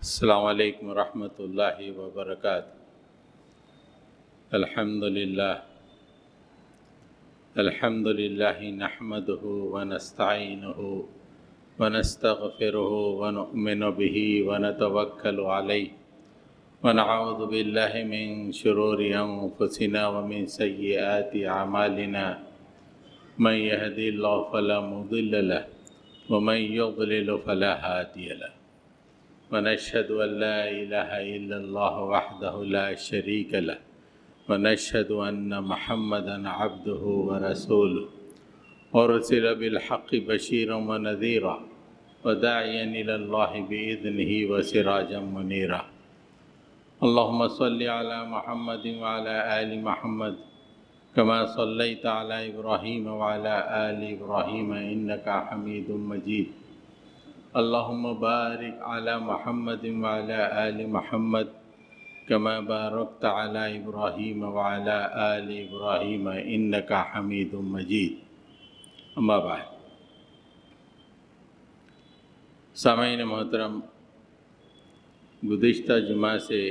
السلام علیکم ورحمۃ اللہ وبرکاتہ۔ الحمد للہ نحمده ونستعینه ونستغفره ونؤمن به ونتوکل علیہ ونعوذ باللہ من شرور انفسنا ومن سیئات اعمالنا من يهد اللہ فلا مضل له ومن يضلل فلا هادی له ونشهد أن لا إله إلا الله وحده لا شريك له ونشهد أن محمدًا عبده ورسوله أرسل بالحق بشيرا ونذيرا وداعيا إلى الله بإذنه وسراجا منيرا اللهم صل على محمد وعلى آل محمد كما صليت على إبراهيم وعلى آل إبراهيم إنك حميد مجيد اللهم بارك على محمد وعلى آل محمد كما باركت على إبراهيم وعلى آل إبراهيم إنك حميد مجيد اما بعد۔ سامعین محترم، گزشتہ جمعہ سے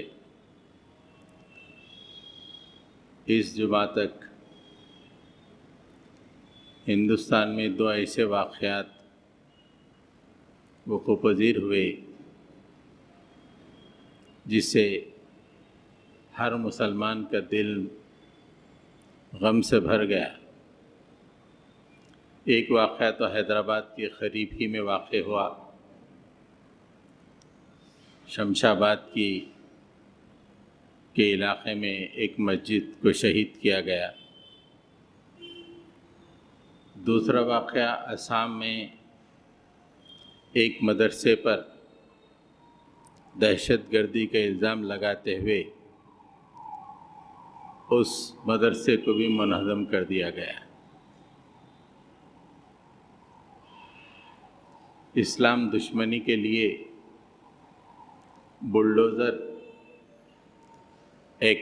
اس جمعہ تک ہندوستان میں دو ایسے واقعات وقوع پذیر ہوئے جس سے ہر مسلمان کا دل غم سے بھر گیا۔ ایک واقعہ تو حیدرآباد کے قریب ہی میں واقع ہوا، شمشاباد کے علاقے میں ایک مسجد کو شہید کیا گیا۔ دوسرا واقعہ آسام میں ایک مدرسے پر دہشت گردی کا الزام لگاتے ہوئے اس مدرسے کو بھی منہدم کر دیا گیا۔ اسلام دشمنی کے لیے بلڈوزر ایک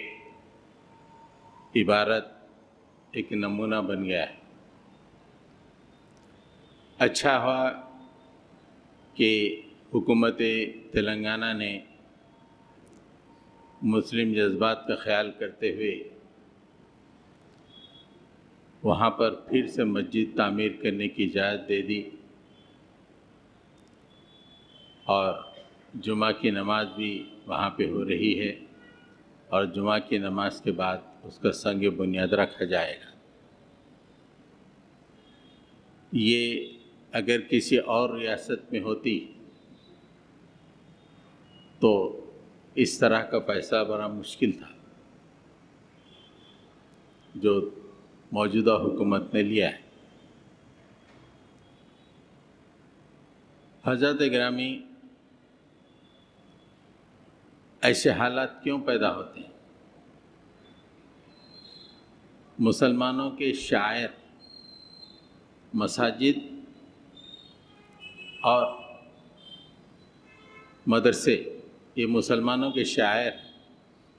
عبارت، ایک نمونہ بن گیا ہے۔ اچھا ہوا کہ حکومت تلنگانہ نے مسلم جذبات کا خیال کرتے ہوئے وہاں پر پھر سے مسجد تعمیر کرنے کی اجازت دے دی اور جمعہ کی نماز بھی وہاں پہ ہو رہی ہے، اور جمعہ کی نماز کے بعد اس کا سنگ بنیاد رکھا جائے گا۔ یہ اگر کسی اور ریاست میں ہوتی تو اس طرح کا فیصلہ بڑا مشکل تھا جو موجودہ حکومت نے لیا ہے۔ حضرات گرامی، ایسے حالات کیوں پیدا ہوتے ہیں؟ مسلمانوں کے شاعر، مساجد اور مدرسے، یہ مسلمانوں کے شاعر،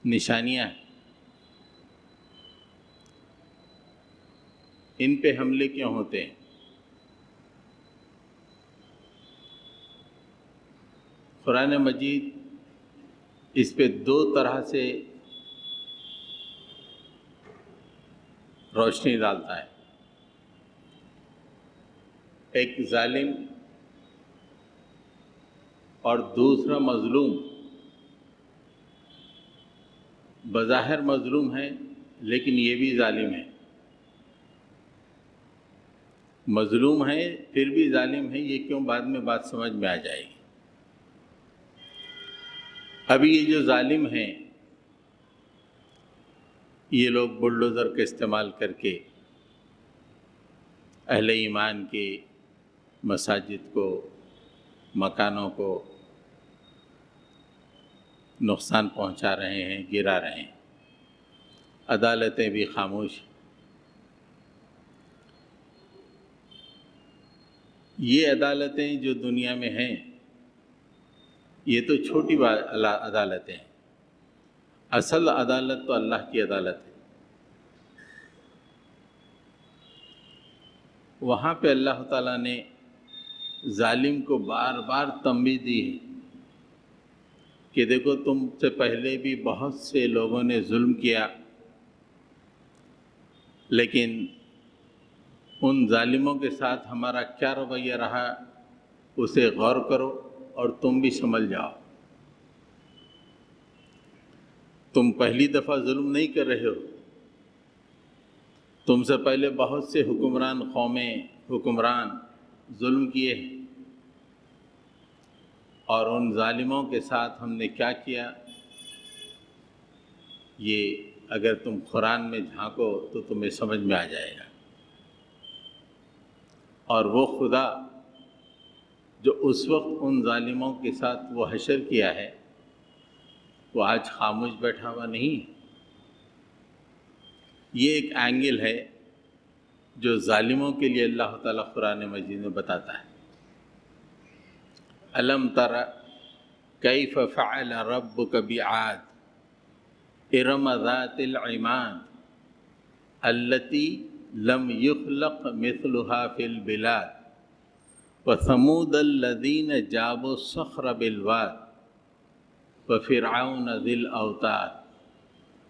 نشانیاں ہیں۔ ان پہ حملے کیوں ہوتے ہیں؟ قرآن مجید اس پہ دو طرح سے روشنی ڈالتا ہے۔ ایک ظالم اور دوسرا مظلوم۔ بظاہر مظلوم ہے لیکن یہ بھی ظالم ہے، مظلوم ہے پھر بھی ظالم ہے۔ یہ کیوں؟ بعد میں بات سمجھ میں آ جائے گی۔ ابھی یہ جو ظالم ہیں، یہ لوگ بلڈوزر کا استعمال کر کے اہل ایمان کے مساجد کو، مکانوں کو نقصان پہنچا رہے ہیں، گرا رہے ہیں۔ عدالتیں بھی خاموش۔ یہ عدالتیں جو دنیا میں ہیں، یہ تو چھوٹی عدالتیں ہیں۔ اصل عدالت تو اللہ کی عدالت ہے۔ وہاں پہ اللہ تعالیٰ نے ظالم کو بار بار تنبیہ دی ہے کہ دیکھو تم سے پہلے بھی بہت سے لوگوں نے ظلم کیا، لیکن ان ظالموں کے ساتھ ہمارا کیا رویہ رہا اسے غور کرو اور تم بھی سمجھ جاؤ۔ تم پہلی دفعہ ظلم نہیں کر رہے ہو، تم سے پہلے بہت سے حکمران ظلم کیے ہیں، اور ان ظالموں کے ساتھ ہم نے کیا کیا، یہ اگر تم قرآن میں جھانکو تو تمہیں سمجھ میں آ جائے گا۔ اور وہ خدا جو اس وقت ان ظالموں کے ساتھ وہ حشر کیا ہے، وہ آج خاموش بیٹھا ہوا نہیں۔ یہ ایک اینگل ہے جو ظالموں کے لیے اللہ تعالیٰ قرآن مجید میں بتاتا ہے۔ الم تر کیف فعل ربک بعاد ارم ذات العماد التی لم یخلق مثلها فی البلاد وثمود الذین جابوا الصخر بالواد وفرعون ذی الاوتاد۔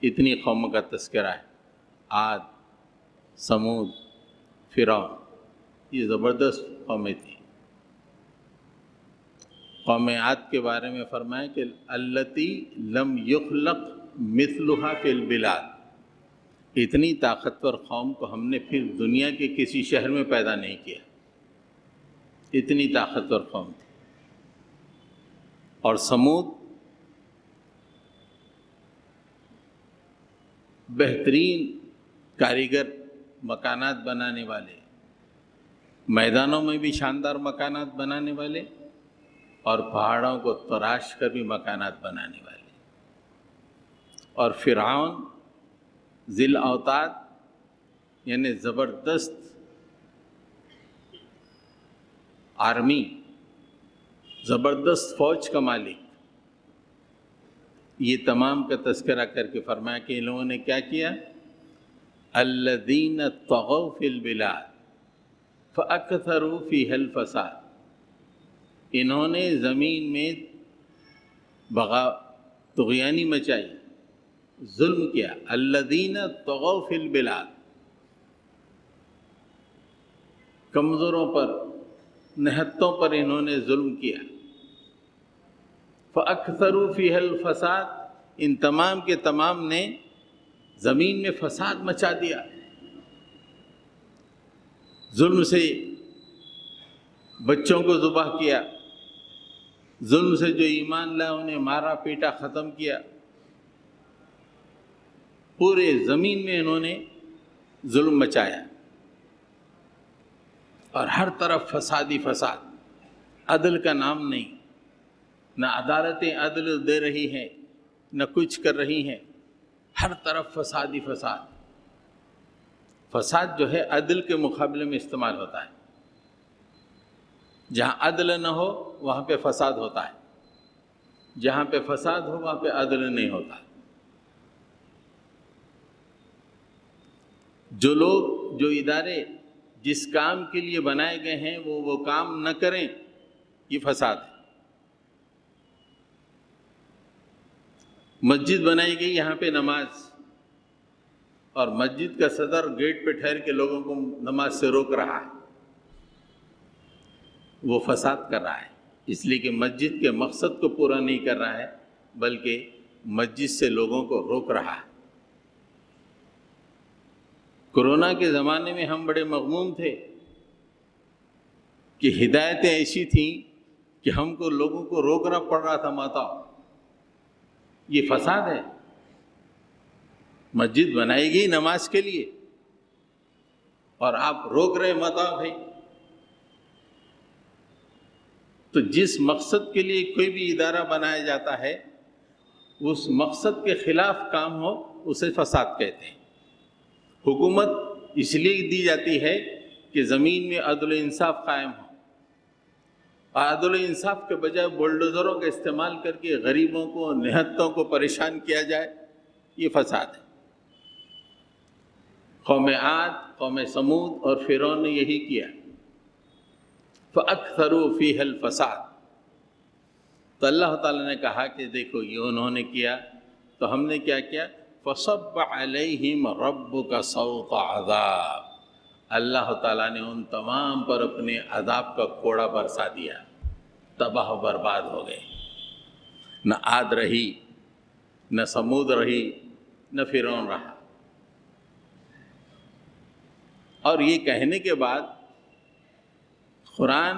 اتنی قوموں کا تذکرہ ہے، عاد، سمود، فرعون، یہ زبردست قومیں تھیں۔ قوم عاد کے بارے میں فرمایا کہ التی لم یخلق مثلها فی البلاد، اتنی طاقتور قوم کو ہم نے پھر دنیا کے کسی شہر میں پیدا نہیں کیا، اتنی طاقتور قوم تھی۔ اور سمود بہترین کاریگر، مکانات بنانے والے، میدانوں میں بھی شاندار مکانات بنانے والے، اور پہاڑوں کو تراش کر بھی مکانات بنانے والے۔ اور فرعون ذی الاوتاد، یعنی زبردست آرمی، زبردست فوج کا مالک، یہ تمام کا تذکرہ کر کے فرمایا کہ ان لوگوں نے کیا کیا، الذین طغوا فی البلاد فاکثروا فیہا الفساد، انہوں نے زمین میں طغیانی مچائی، ظلم کیا۔ الذین طغوا فی البلاد، کمزوروں پر، نہتوں پر انہوں نے ظلم کیا۔ فاکثروا فیہا الفساد، ان تمام کے تمام نے زمین میں فساد مچا دیا، ظلم سے بچوں کو ذبح کیا، ظلم سے جو ایمان لائے انہیں مارا پیٹا ختم کیا، پورے زمین میں انہوں نے ظلم مچایا، اور ہر طرف فسادی فساد، عدل کا نام نہیں، نہ عدالتیں عدل دے رہی ہیں، نہ کچھ کر رہی ہیں، ہر طرف فسادی فساد۔ فساد جو ہے عدل کے مقابلے میں استعمال ہوتا ہے، جہاں عدل نہ ہو وہاں پہ فساد ہوتا ہے، جہاں پہ فساد ہو وہاں پہ عدل نہیں ہوتا۔ جو لوگ، جو ادارے جس کام کے لیے بنائے گئے ہیں وہ کام نہ کریں، یہ فساد ہے۔ مسجد بنائی گئی، یہاں پہ نماز، اور مسجد کا صدر گیٹ پہ ٹھہر کے لوگوں کو نماز سے روک رہا ہے، وہ فساد کر رہا ہے، اس لیے کہ مسجد کے مقصد کو پورا نہیں کر رہا ہے بلکہ مسجد سے لوگوں کو روک رہا ہے۔ کورونا کے زمانے میں ہم بڑے مغموم تھے کہ ہدایتیں ایسی تھیں کہ ہم کو لوگوں کو روکنا پڑ رہا تھا، مت آؤ، یہ فساد ہے۔ مسجد بنائی گئی نماز کے لیے اور آپ روک رہے مت آؤ بھائی۔ تو جس مقصد کے لیے کوئی بھی ادارہ بنایا جاتا ہے اس مقصد کے خلاف کام ہو اسے فساد کہتے ہیں۔ حکومت اس لیے دی جاتی ہے کہ زمین میں عدل و انصاف قائم ہو، اور عدل و انصاف کے بجائے بلڈوزروں کا استعمال کر کے غریبوں کو، نہتوں کو پریشان کیا جائے، یہ فساد ہے۔ قوم عاد، قوم سمود اور فرعون نے یہی کیا۔ فَأَكْثَرُوا فِيهَا الْفَسَادَ، تو اللہ تعالیٰ نے کہا کہ دیکھو یہ انہوں نے کیا تو ہم نے کیا کیا، فصب علیہم ربک صوت عذاب، اللہ تعالیٰ نے ان تمام پر اپنے عذاب کا کوڑا برسا دیا، تباہ و برباد ہو گئے، نہ عاد رہی، نہ سمود رہی، نہ فرعون رہا۔ اور یہ کہنے کے بعد قرآن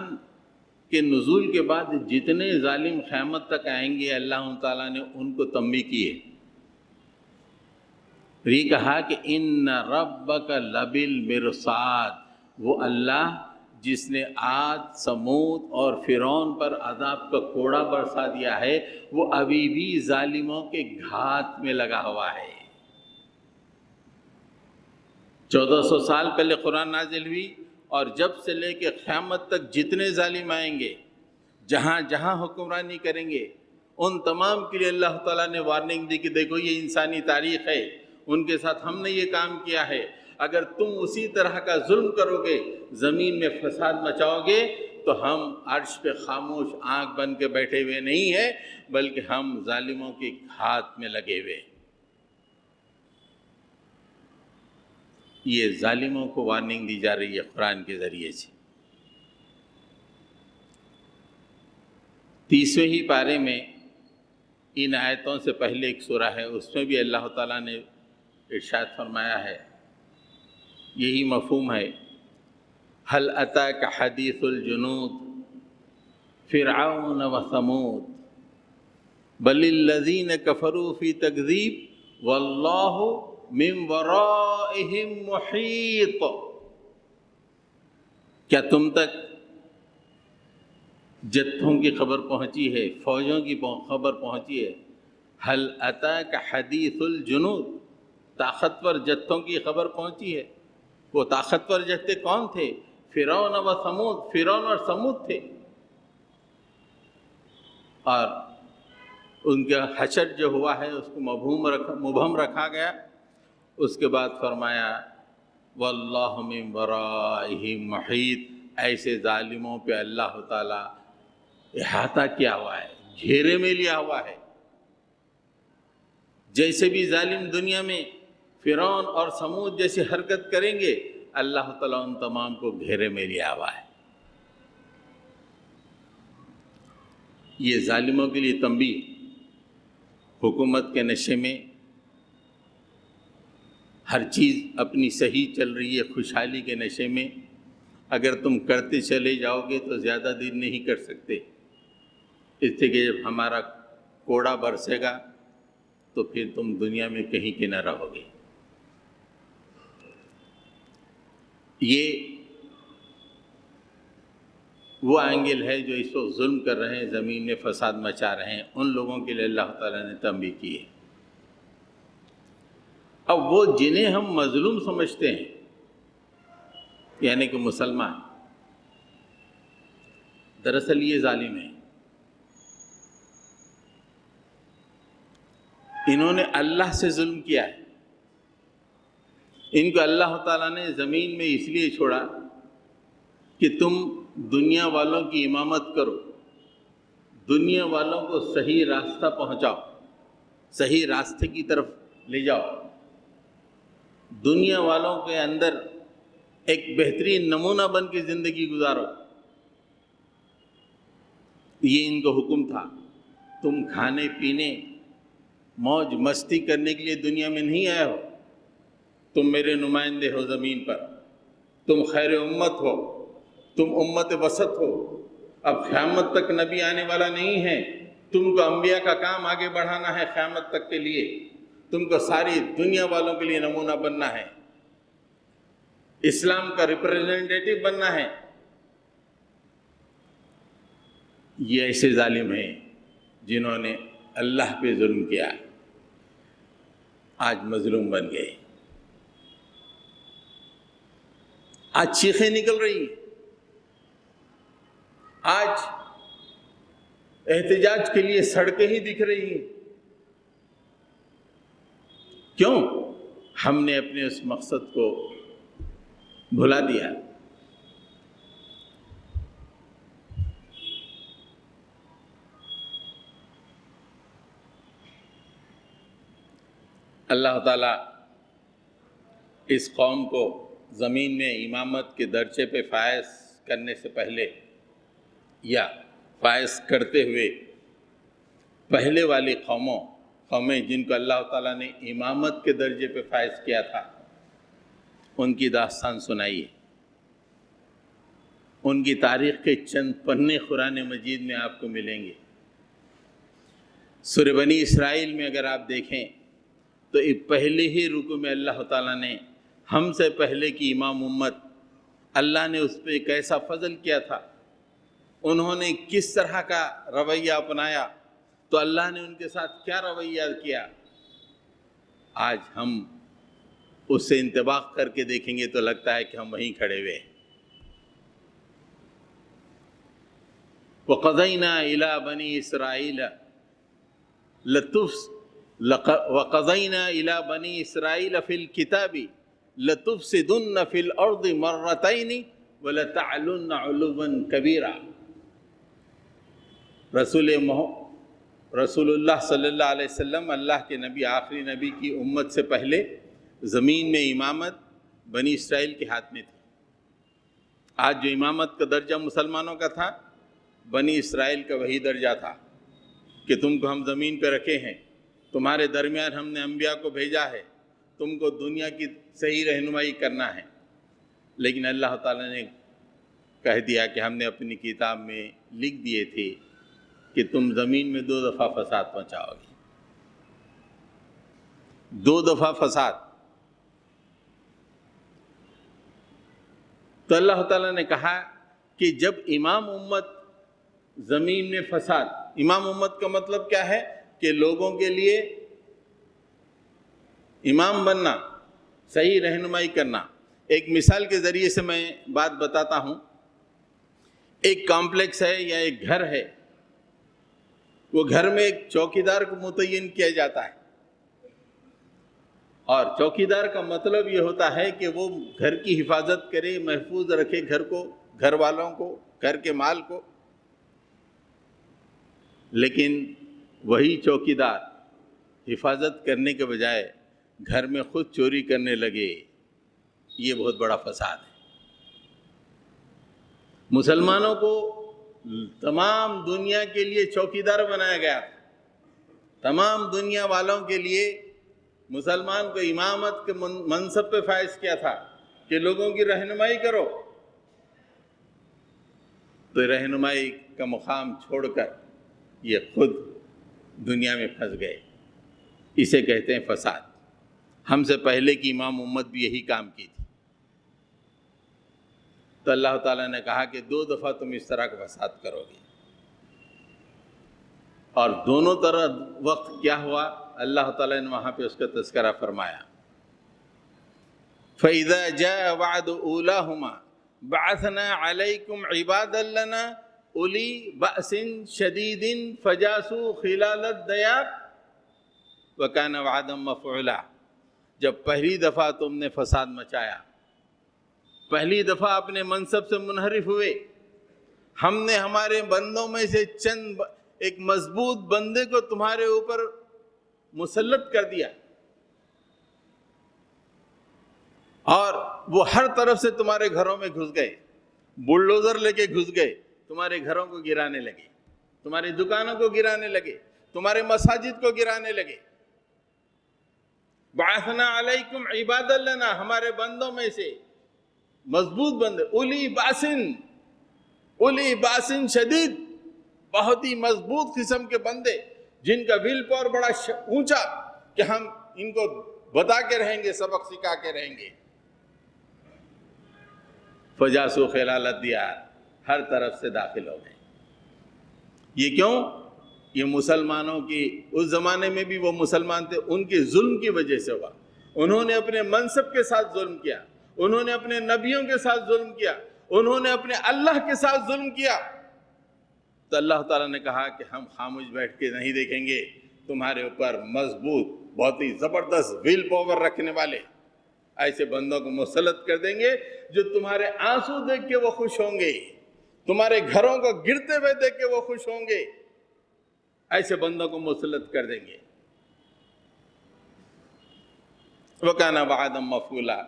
کے نزول کے بعد جتنے ظالم قیامت تک آئیں گے اللہ تعالیٰ نے ان کو تنبیہ کی ہے۔ یہ کہا کہ ان ربک لبالمرصاد، وہ اللہ جس نے عاد، سمود اور فرعون پر عذاب کا کوڑا برسا دیا ہے، وہ ابھی بھی ظالموں کے گھات میں لگا ہوا ہے۔ 1400 سال پہلے قرآن نازل ہوئی، اور جب سے لے کے قیامت تک جتنے ظالم آئیں گے، جہاں جہاں حکمرانی کریں گے، ان تمام کے لیے اللہ تعالیٰ نے وارننگ دی کہ دیکھو یہ انسانی تاریخ ہے، ان کے ساتھ ہم نے یہ کام کیا ہے، اگر تم اسی طرح کا ظلم کرو گے، زمین میں فساد مچاؤ گے، تو ہم عرش پہ خاموش آنکھ بن کے بیٹھے ہوئے نہیں ہیں، بلکہ ہم ظالموں کے ہاتھ میں لگے ہوئے۔ یہ ظالموں کو وارننگ دی جا رہی ہے قرآن کے ذریعے سے۔ 30ویں ہی پارے میں ان آیتوں سے پہلے ایک سورہ ہے، اس میں بھی اللہ تعالیٰ نے ارشاد فرمایا ہے، یہی مفہوم ہے، هل اتاک حدیث الجنود فرعون وثمود بل الذین کفروا فی تکذیب واللہ من ورائہم محیط۔ کیا تم تک جتھوں کی خبر پہنچی ہے، فوجوں کی خبر پہنچی ہے؟ هل اتاک حدیث الجنود، طاقتور جتھوں کی خبر پہنچی ہے؟ وہ طاقتور جتھے کون تھے؟ فرعون و ثمود، فرعون اور ثمود تھے، اور ان کا حشر جو ہوا ہے اس کو مبہم رکھا گیا۔ اس کے بعد فرمایا واللہ من ورائہم محیط، ایسے ظالموں پہ اللہ تعالیٰ احاطہ کیا ہوا ہے، گھیرے میں لیا ہوا ہے۔ جیسے بھی ظالم دنیا میں فرعون اور ثمود جیسی حرکت کریں گے، اللہ تعالیٰ ان تمام کو گھیرے میں لیا ہوا ہے۔ یہ ظالموں کے لیے تنبیہ، حکومت کے نشے میں ہر چیز اپنی صحیح چل رہی ہے، خوشحالی کے نشے میں اگر تم کرتے چلے جاؤ گے تو زیادہ دیر نہیں کر سکتے، اس سے کہ جب ہمارا کوڑا برسے گا تو پھر تم دنیا میں کہیں کے نہ رہو گے۔ یہ وہ اینگل ہے جو اس وقت ظلم کر رہے ہیں، زمین میں فساد مچا رہے ہیں، ان لوگوں کے لیے اللہ تعالیٰ نے تنبیہ کی ہے۔ اب وہ جنہیں ہم مظلوم سمجھتے ہیں، یعنی کہ مسلمان، دراصل یہ ظالم ہیں، انہوں نے اللہ سے ظلم کیا ہے۔ ان کو اللہ تعالیٰ نے زمین میں اس لیے چھوڑا کہ تم دنیا والوں کی امامت کرو، دنیا والوں کو صحیح راستہ پہنچاؤ، صحیح راستے کی طرف لے جاؤ، دنیا والوں کے اندر ایک بہترین نمونہ بن کے زندگی گزارو۔ یہ ان کو حکم تھا۔ تم کھانے پینے موج مستی کرنے کے لیے دنیا میں نہیں آئے ہو، تم میرے نمائندے ہو زمین پر، تم خیر امت ہو، تم امت وسط ہو۔ اب قیامت تک نبی آنے والا نہیں ہے، تم کو انبیاء کا کام آگے بڑھانا ہے، قیامت تک کے لیے تم کو ساری دنیا والوں کے لیے نمونہ بننا ہے، اسلام کا ریپریزنٹیٹو بننا ہے۔ یہ ایسے ظالم ہیں جنہوں نے اللہ پہ ظلم کیا، آج مظلوم بن گئے، آج چیخیں نکل رہی ہیں، آج احتجاج کے لیے سڑکیں ہی دکھ رہی ہیں۔ کیوں؟ ہم نے اپنے اس مقصد کو بھلا دیا۔ اللہ تعالیٰ اس قوم کو زمین میں امامت کے درجے پہ فائز کرنے سے پہلے یا فائز کرتے ہوئے پہلے والی قومیں جن کو اللہ تعالیٰ نے امامت کے درجے پہ فائز کیا تھا ان کی داستان سنائیے. ان کی تاریخ کے چند پنے قرآن مجید میں آپ کو ملیں گے. سورہ بنی اسرائیل میں اگر آپ دیکھیں تو پہلے ہی رکوع میں اللہ تعالیٰ نے ہم سے پہلے کی امام امت اللہ نے اس پہ کیسا فضل کیا تھا، انہوں نے کس طرح کا رویہ اپنایا، تو اللہ نے ان کے ساتھ کیا رویہ کیا. آج ہم اس سے انطباق کر کے دیکھیں گے تو لگتا ہے کہ ہم وہیں کھڑے ہوئے ہیں. وَقَضَيْنَا إِلَىٰ بَنِي إِسْرَائِيلَ وَقَضَيْنَا إِلَىٰ بَنِي إِسْرَائِيلَ فِي الْكِتَابِ لَتُفْسِدُنَّ فِي الْأَرْضِ مَرَّتَيْنِ وَلَتَعْلُنَّ عُلُوًّا كَبِيرًا. رسول اللہ صلی اللہ علیہ وسلم اللہ کے نبی، آخری نبی کی امت سے پہلے زمین میں امامت بنی اسرائیل کے ہاتھ میں تھی. آج جو امامت کا درجہ مسلمانوں کا تھا، بنی اسرائیل کا وہی درجہ تھا کہ تم کو ہم زمین پہ رکھے ہیں، تمہارے درمیان ہم نے انبیاء کو بھیجا ہے، تم کو دنیا کی صحیح رہنمائی کرنا ہے. لیکن اللہ تعالیٰ نے کہہ دیا کہ ہم نے اپنی کتاب میں لکھ دیے تھے کہ تم زمین میں 2 دفعہ فساد پہنچاؤ گے. 2 دفعہ فساد. تو اللہ تعالیٰ نے کہا کہ جب امام امت زمین میں فساد، امام امت کا مطلب کیا ہے کہ لوگوں کے لیے امام بننا، صحیح رہنمائی کرنا. ایک مثال کے ذریعے سے میں بات بتاتا ہوں. ایک کمپلیکس ہے یا ایک گھر ہے، وہ گھر میں ایک چوکیدار کو متعین کیا جاتا ہے، اور چوکیدار کا مطلب یہ ہوتا ہے کہ وہ گھر کی حفاظت کرے، محفوظ رکھے گھر کو، گھر والوں کو، گھر کے مال کو. لیکن وہی چوکیدار حفاظت کرنے کے بجائے گھر میں خود چوری کرنے لگے. یہ بہت بڑا فساد ہے. مسلمانوں کو تمام دنیا کے لیے چوکیدار بنایا گیا تھا. تمام دنیا والوں کے لیے مسلمان کو امامت کے منصب پہ فائز کیا تھا کہ لوگوں کی رہنمائی کرو. تو رہنمائی کا مقام چھوڑ کر یہ خود دنیا میں پھنس گئے. اسے کہتے ہیں فساد. ہم سے پہلے کی امام امت بھی یہی کام کی تھی. تو اللہ تعالیٰ نے کہا کہ 2 دفعہ تم اس طرح کا فساد کرو گے. اور دونوں طرح وقت کیا ہوا، اللہ تعالیٰ نے وہاں پہ اس کا تذکرہ فرمایا. فَإِذَا جَاءَ وَعْدُ أُولَاهُمَا بَعَثْنَا عَلَيْكُمْ عِبَادًا لَنَا أُولِي بَأْسٍ شَدِيدٍ فَجَاسُوا خِلَالَ الدِّيَارِ وَكَانَ وَعْدًا مَفْعُولًا. جب پہلی دفعہ تم نے فساد مچایا، پہلی دفعہ اپنے منصب سے منحرف ہوئے، ہم نے ہمارے بندوں میں سے چند ایک مضبوط بندے کو تمہارے اوپر مسلط کر دیا، اور وہ ہر طرف سے تمہارے گھروں میں گھس گئے، بلڈوزر لے کے گھس گئے، تمہارے گھروں کو گرانے لگے، تمہاری دکانوں کو گرانے لگے، تمہارے مساجد کو گرانے لگے. بعثنا علیکم عبادا لنا، ہمارے بندوں میں سے مضبوط بندے، اولی باسن شدید، بہت ہی مضبوط قسم کے بندے جن کا ول پاور بڑا اونچا کہ ہم ان کو بتا کے رہیں گے، سبق سکھا کے رہیں گے. فجاسوا خلال الدیار، ہر طرف سے داخل ہو گئے. یہ کیوں؟ یہ مسلمانوں کی، اس زمانے میں بھی وہ مسلمان تھے، ان کے ظلم کی وجہ سے ہوا. انہوں نے اپنے منصب کے ساتھ ظلم کیا، انہوں نے اپنے نبیوں کے ساتھ ظلم کیا، انہوں نے اپنے اللہ کے ساتھ ظلم کیا. تو اللہ تعالیٰ نے کہا کہ ہم خاموش بیٹھ کے نہیں دیکھیں گے، تمہارے اوپر مضبوط، بہت ہی زبردست ول پاور رکھنے والے ایسے بندوں کو مسلط کر دیں گے جو تمہارے آنسو دیکھ کے وہ خوش ہوں گے، تمہارے گھروں کو گرتے ہوئے دیکھ کے وہ خوش ہوں گے. ایسے بندوں کو مسلط کر دیں گے. وَكَانَ وَعْدًا مَفْعُولًا،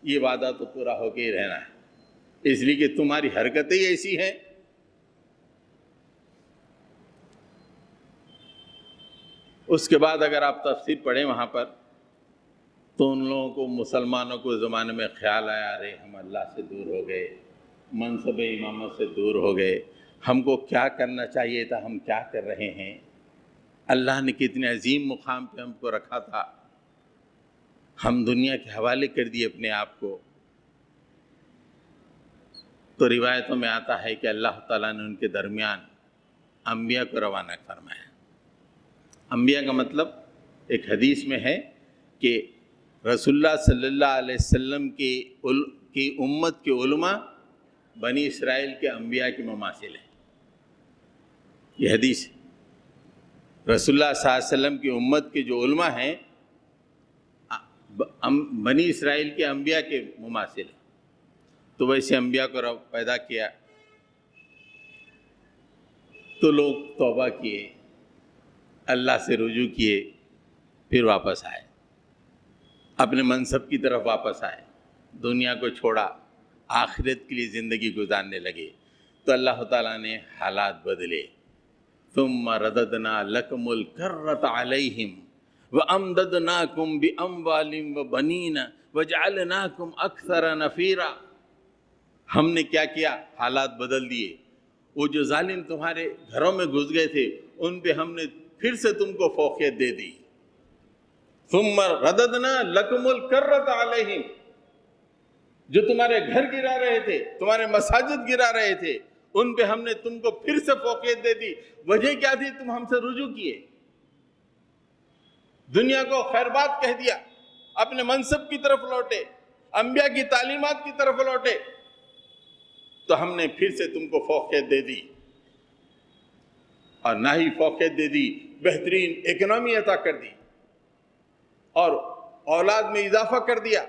یہ وعدہ تو پورا ہو کے ہی رہنا ہے، اس لیے کہ تمہاری حرکتیں ایسی ہیں۔ اس کے بعد اگر آپ تفسیر پڑھیں وہاں پر تو ان لوگوں کو، مسلمانوں کو زمانے میں خیال آیا، ارے ہم اللہ سے دور ہو گئے، منصب امامت سے دور ہو گئے، ہم کو کیا کرنا چاہیے تھا، ہم کیا کر رہے ہیں، اللہ نے کتنے عظیم مقام پہ ہم کو رکھا تھا، ہم دنیا کے حوالے کر دیے اپنے آپ کو۔ تو روایتوں میں آتا ہے کہ اللہ تعالیٰ نے ان کے درمیان انبیاء کو روانہ فرمایا۔ انبیاء کا مطلب ایک حدیث میں ہے کہ رسول اللہ صلی اللہ علیہ وسلم کی امت کے علماء بنی اسرائیل کے انبیاء کی مماثل ہیں، یہ حدیث ہے۔ رسول اللہ صلی اللہ علیہ وسلم کی امت کے جو علماء ہیں بنی اسرائیل کے انبیاء کے مماثل ہیں۔ تو ویسے انبیاء کو رب پیدا کیا تو لوگ توبہ کیے، اللہ سے رجوع کیے، پھر واپس آئے، اپنے منصب کی طرف واپس آئے، دنیا کو چھوڑا، آخرت کے لیے زندگی گزارنے لگے۔ تو اللہ تعالیٰ نے حالات بدلے، ثم رددنا لکم الکرۃ علیہم وامددناکم باموال وبنین وجعلناکم اکثر نفیرا۔ ہم نے کیا کیا؟ حالات بدل دیے۔ وہ جو ظالم تمہارے گھروں میں گھس گئے تھے ان پہ ہم نے پھر سے تم کو فوقیت دے دی۔ ثم رددنا لکم الکرۃ علیہم، جو تمہارے گھر گرا رہے تھے، تمہارے مساجد گرا رہے تھے، ان پہ ہم نے تم کو پھر سے فوقیت دے دی۔ وجہ کیا تھی؟ تم ہم سے رجوع کیے، دنیا کو خیر بات کہہ دیا، اپنے منصب کی طرف لوٹے، انبیاء کی تعلیمات کی طرف لوٹے، تو ہم نے پھر سے تم کو فوقیت دے دی، اور نہ ہی فوقیت دے دی، بہترین اکنامی عطا کر دی، اور اولاد میں اضافہ کر دیا،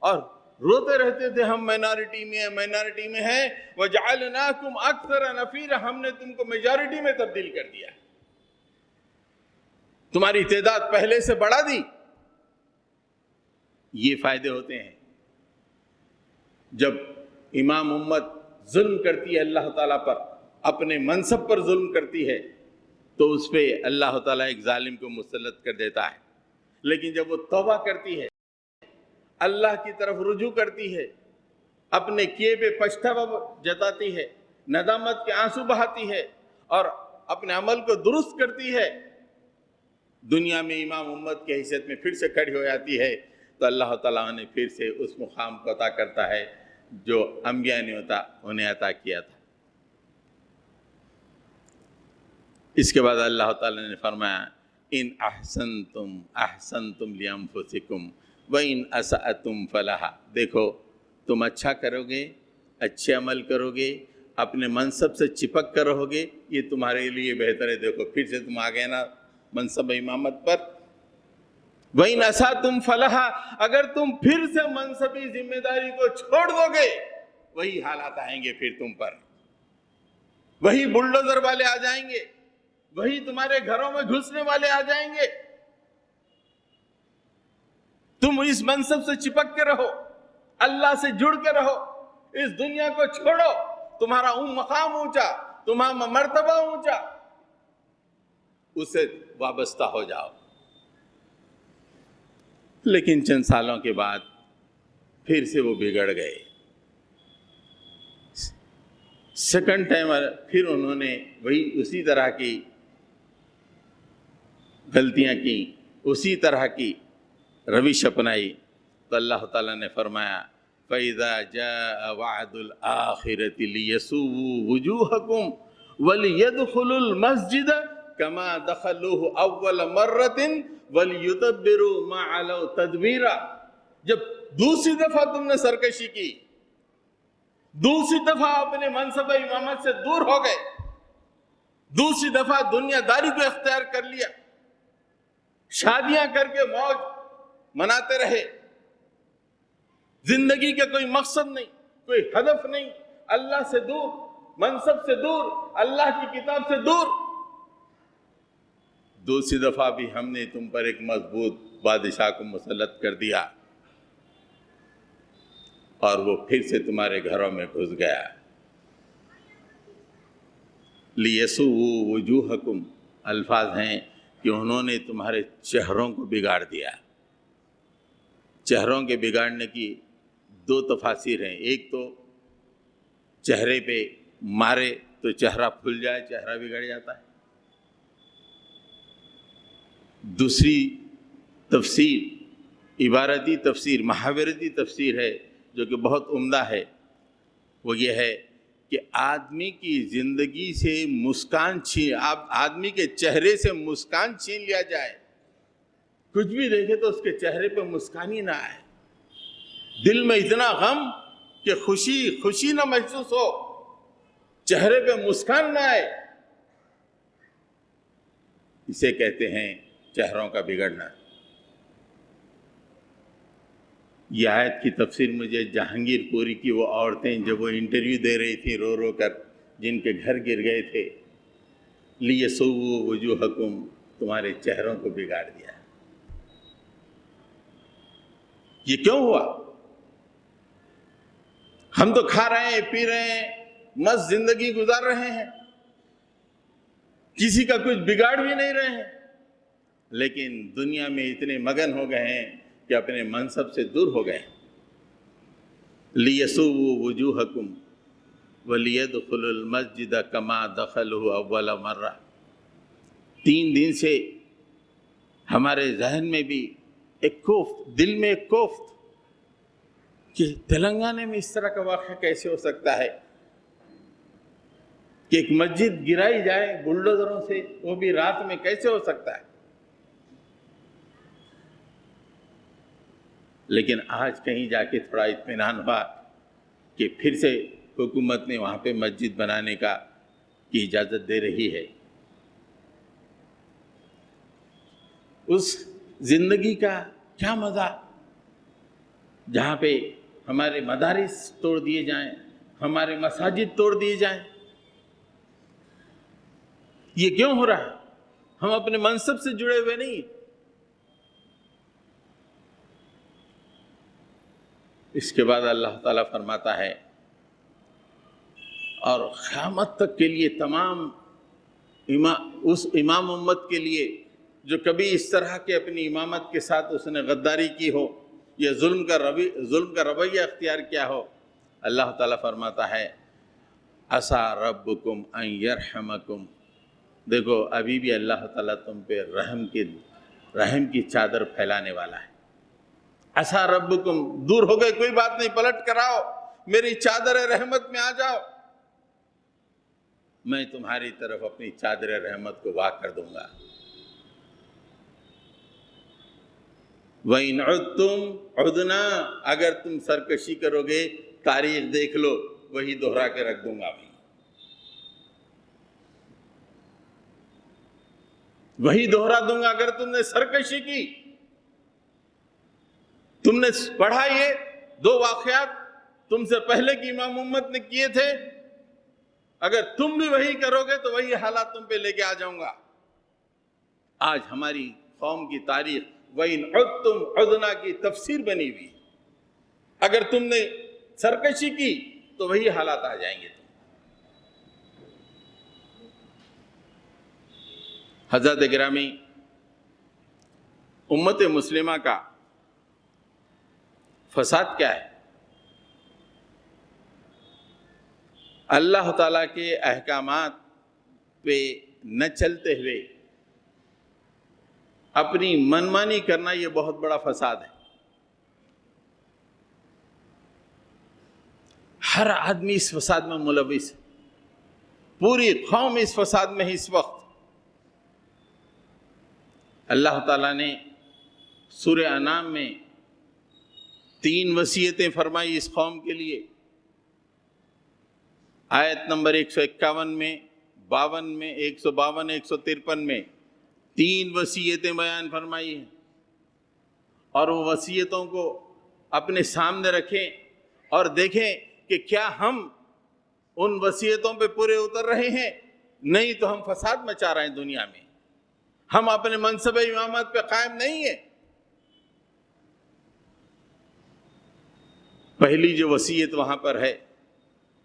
اور روتے رہتے تھے ہم مائنارٹی میں ہیں، مائنارٹی میں ہیں، وَجَعَلْنَاكُمْ أَكْثَرَ نَفِيرًا، ہم نے تم کو میجارٹی میں تبدیل کر دیا، تمہاری تعداد پہلے سے بڑھا دی۔ یہ فائدے ہوتے ہیں جب امام امت ظلم کرتی ہے اللہ تعالیٰ پر، اپنے منصب پر ظلم کرتی ہے، تو اس پہ اللہ تعالیٰ ایک ظالم کو مسلط کر دیتا ہے۔ لیکن جب وہ توبہ کرتی ہے، اللہ کی طرف رجوع کرتی ہے، اپنے کیے پہ پچھتاوا جتاتی ہے، ندامت کے آنسو بہاتی ہے، اور اپنے عمل کو درست کرتی ہے، دنیا میں امام امت کی حیثیت میں پھر سے کھڑی ہو جاتی ہے، تو اللہ تعالیٰ نے پھر سے اس مقام کو عطا کرتا ہے جو انبیاء نے انہیں عطا کیا تھا۔ اس کے بعد اللہ تعالیٰ نے فرمایا ان احسنتم احسنتم لانفسکم وان اسأتم فلہا، دیکھو تم اچھا کرو گے، اچھے عمل کرو گے، اپنے منصب سے چپک کر رہو گے، یہ تمہارے لیے بہتر ہے۔ دیکھو پھر سے تم آ گئے نا منصب امامت پر، وَإِنْ أَسَأْتُمْ فَلَهَا، اگر تم پھر سے منصبی ذمہ داری کو چھوڑ دو گے، وہی حالات آئیں گے پھر تم پر، وہی بلڈوزر والے آ جائیں گے، وہی تمہارے گھروں میں گھسنے والے آ جائیں گے۔ تم اس منصب سے چپک کے رہو، اللہ سے جڑ کے رہو، اس دنیا کو چھوڑو، تمہارا مقام اونچا، تمہارا مرتبہ اونچا، اس سے وابستہ ہو جاؤ۔ لیکن چند سالوں کے بعد پھر سے وہ بگڑ گئے، سیکنڈ ٹائم پھر انہوں نے وہی اسی طرح کی غلطیاں کی، اسی طرح کی روش اپنائی، تو اللہ تعالیٰ نے فرمایا فَإِذَا جَاءَ وَعْدُ الْآخِرَةِ لِيَسُوءُوا وُجُوهَكُمْ وَلِيَدْخُلُوا الْمَسْجِدَ كَمَا دَخَلُوهُ أَوَّلَ مَرَّةٍ وَلْيُتَبِّرُوا مَا عَلَوْا تَدْبِيرًا۔ جب دوسری دفعہ تم نے سرکشی کی، دوسری دفعہ اپنے منصب امامت سے دور ہو گئے، دوسری دفعہ دنیا داری کو اختیار کر لیا، شادیاں کر کے موج مناتے رہے، زندگی کا کوئی مقصد نہیں، کوئی ہدف نہیں، اللہ سے دور، منصب سے دور، اللہ کی کتاب سے دور، دوسری دفعہ بھی ہم نے تم پر ایک مضبوط بادشاہ کو مسلط کر دیا اور وہ پھر سے تمہارے گھروں میں گھس گیا۔ لِيَسُوءُوا وُجُوهَكُمْ الفاظ ہیں کہ انہوں نے تمہارے چہروں کو بگاڑ دیا۔ چہروں کے بگاڑنے کی دو تفاسیر ہیں، ایک تو چہرے پہ مارے تو چہرہ پھل جائے، چہرہ بگڑ جاتا ہے۔ دوسری تفسیر عبارتی تفسیر، محاورتی تفسیر ہے جو کہ بہت عمدہ ہے، وہ یہ ہے کہ آدمی کی زندگی سے مسکان آدمی کے چہرے سے مسکان چھین لیا جائے، کچھ بھی دیکھے تو اس کے چہرے پہ مسکان ہی نہ آئے، دل میں اتنا غم کہ خوشی نہ محسوس ہو، چہرے پہ مسکان نہ آئے، اسے کہتے ہیں چہروں کا بگڑنا۔ یہ آیت کی تفسیر مجھے جہانگیر پوری کی وہ عورتیں جب وہ انٹرویو دے رہی تھی رو رو کر، جن کے گھر گر گئے تھے، لِيَسُوءُوا وُجُوهَكُمْ تمہارے چہروں کو بگاڑ دیا۔ یہ کیوں ہوا؟ ہم تو کھا رہے ہیں، پی رہے ہیں، مست زندگی گزار رہے ہیں، کسی کا کچھ بگاڑ بھی نہیں رہے ہیں، لیکن دنیا میں اتنے مگن ہو گئے ہیں کہ اپنے منصب سے دور ہو گئے۔ لِيَسُوءُوا وُجُوهَكُمْ وَلِيَدْخُلُوا الْمَسْجِدَ كَمَا دَخَلُوهُ أَوَّلَ مَرَّةٍ 3 دن سے ہمارے ذہن میں بھی ایک کوفت، دل میں ایک کوفت کہ تلنگانہ میں اس طرح کا واقعہ کیسے ہو سکتا ہے کہ ایک مسجد گرائی جائے بلڈوزروں سے، وہ بھی رات میں کیسے ہو سکتا ہے؟ لیکن آج کہیں جا کے تھوڑا اطمینان ہوا کہ پھر سے حکومت نے وہاں پہ مسجد بنانے کی اجازت دے رہی ہے۔ اس زندگی کا کیا مزہ جہاں پہ ہمارے مدارس توڑ دیے جائیں، ہمارے مساجد توڑ دیے جائیں۔ یہ کیوں ہو رہا ہے؟ ہم اپنے منصب سے جڑے ہوئے نہیں۔ اس کے بعد اللہ تعالیٰ فرماتا ہے اور قیامت تک کے لیے تمام اس امام امت کے لیے جو کبھی اس طرح کے اپنی امامت کے ساتھ اس نے غداری کی ہو یا ظلم کا رویہ اختیار کیا ہو، اللہ تعالیٰ فرماتا ہے عسیٰ ربکم ان یرحمکم، دیکھو ابھی بھی اللہ تعالیٰ تم پہ رحم کی چادر پھیلانے والا ہے۔ عسیٰ ربکم، دور ہو گئے کوئی بات نہیں، پلٹ کر آؤ، میری چادر رحمت میں آ جاؤ، میں تمہاری طرف اپنی چادر رحمت کو واہ کر دوں گا۔ وَإِنْ عُدْتُمْ عُدْنَا، اگر تم سرکشی کرو گے تاریخ دیکھ لو، وہی دہرا کے رکھ دوں گا میں، وہی دہرا دوں گا۔ اگر تم نے سرکشی کی، تم نے پڑھا یہ 2 واقعات تم سے پہلے کی امام امت نے کیے تھے، اگر تم بھی وہی کرو گے تو وہی حالات تم پہ لے کے آ جاؤں گا۔ آج ہماری قوم کی تاریخ وَإِنْ عُدْتُمْ عُدْنَا کی تفسیر بنی ہوئی، اگر تم نے سرکشی کی تو وہی حالات آ جائیں گے۔ حضرت گرامی، امت مسلمہ کا فساد کیا ہے؟ اللہ تعالیٰ کے احکامات پہ نہ چلتے ہوئے اپنی منمانی کرنا، یہ بہت بڑا فساد ہے۔ ہر آدمی اس فساد میں ملوث ہے، پوری قوم اس فساد میں اس وقت۔ اللہ تعالیٰ نے سورہ انعام میں 3 وصیتیں فرمائی اس قوم کے لیے، آیت نمبر 151 میں، 52 میں، 152 153 میں 3 وصیتیں بیان فرمائی ہیں، اور وہ وصیتوں کو اپنے سامنے رکھیں اور دیکھیں کہ کیا ہم ان وصیتوں پہ پورے اتر رہے ہیں؟ نہیں تو ہم فساد مچا رہے ہیں دنیا میں، ہم اپنے منصب امامت پہ قائم نہیں ہیں۔ پہلی جو وصیت وہاں پر ہے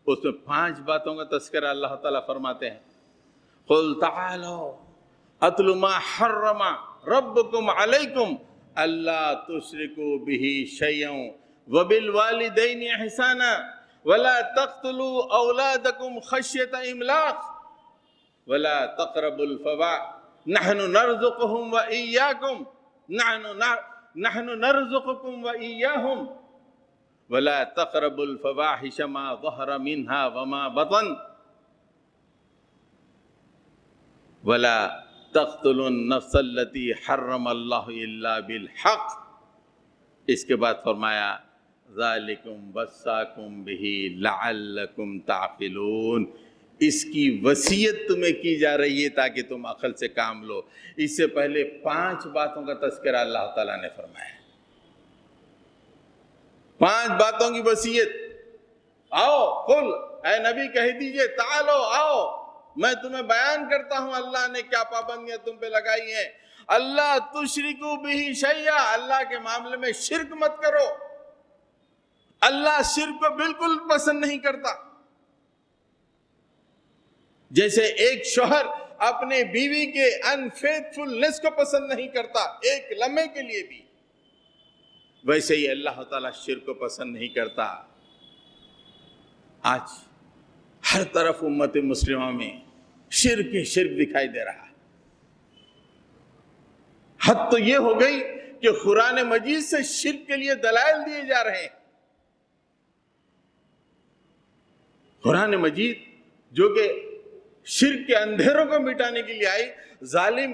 اس میں 5 باتوں کا تذکرہ اللہ تعالیٰ فرماتے ہیں۔ قُلْ تَعَالَوْا أَتْلُ مَا حَرَّمَ رَبُّكُمْ عَلَيْكُمْ أَلَّا تُشْرِكُوا بِهِ شَيْئًا وَبِالْوَالِدَيْنِ إِحْسَانًا وَلَا تَقْتُلُوا أَوْلَادَكُمْ خَشْيَةَ إِمْلَاقٍ وَلَا تَقْرَبُوا الْفَوَاحِشَ نَحْنُ نَرْزُقُهُمْ وَإِيَّاكُمْ نَحْنُ نَرْزُقُكُمْ وَإِيَّاهُمْ وَلَا تَقْرَبُوا الْفَوَاحِشَ مَا ظَهَرَ مِنْهَا وَمَا بَطَنَ وَلَا تَقْتُلُوا النَّفْسَ الَّتِي حَرَّمَ اللَّهُ إِلَّا بِالْحَقِّ۔ اس کے بعد فرمایا ذَلِكُمْ وَصَّاكُمْ بِهِ لَعَلَّكُمْ تَعْقِلُونَ۔ اس کی وصیت تمہیں کی جا رہی ہے تاکہ تم عقل سے کام لو۔ اس سے پہلے 5 باتوں کا تذکرہ اللہ تعالیٰ نے فرمایا، 5 باتوں کی وصیت۔ آؤ قل، اے نبی کہہ دیجئے، تعالو آؤ، میں تمہیں بیان کرتا ہوں اللہ نے کیا پابندیاں تم پہ لگائی ہیں۔ اللہ تشرکو بہ شیئا، اللہ کے معاملے میں شرک مت کرو۔ اللہ شرک کو بالکل پسند نہیں کرتا۔ جیسے ایک شوہر اپنے بیوی کے انفیتھفلنس کو پسند نہیں کرتا ایک لمحے کے لیے بھی، ویسے ہی اللہ تعالیٰ شرک کو پسند نہیں کرتا۔ آج ہر طرف امت مسلمہ میں شرک ہی شرک دکھائی دے رہا ہے۔ حد تو یہ ہو گئی کہ قرآن مجید سے شرک کے لیے دلائل دیے جا رہے ہیں۔ قرآن مجید جو کہ شرک کے اندھیروں کو مٹانے کے لیے آئی، ظالم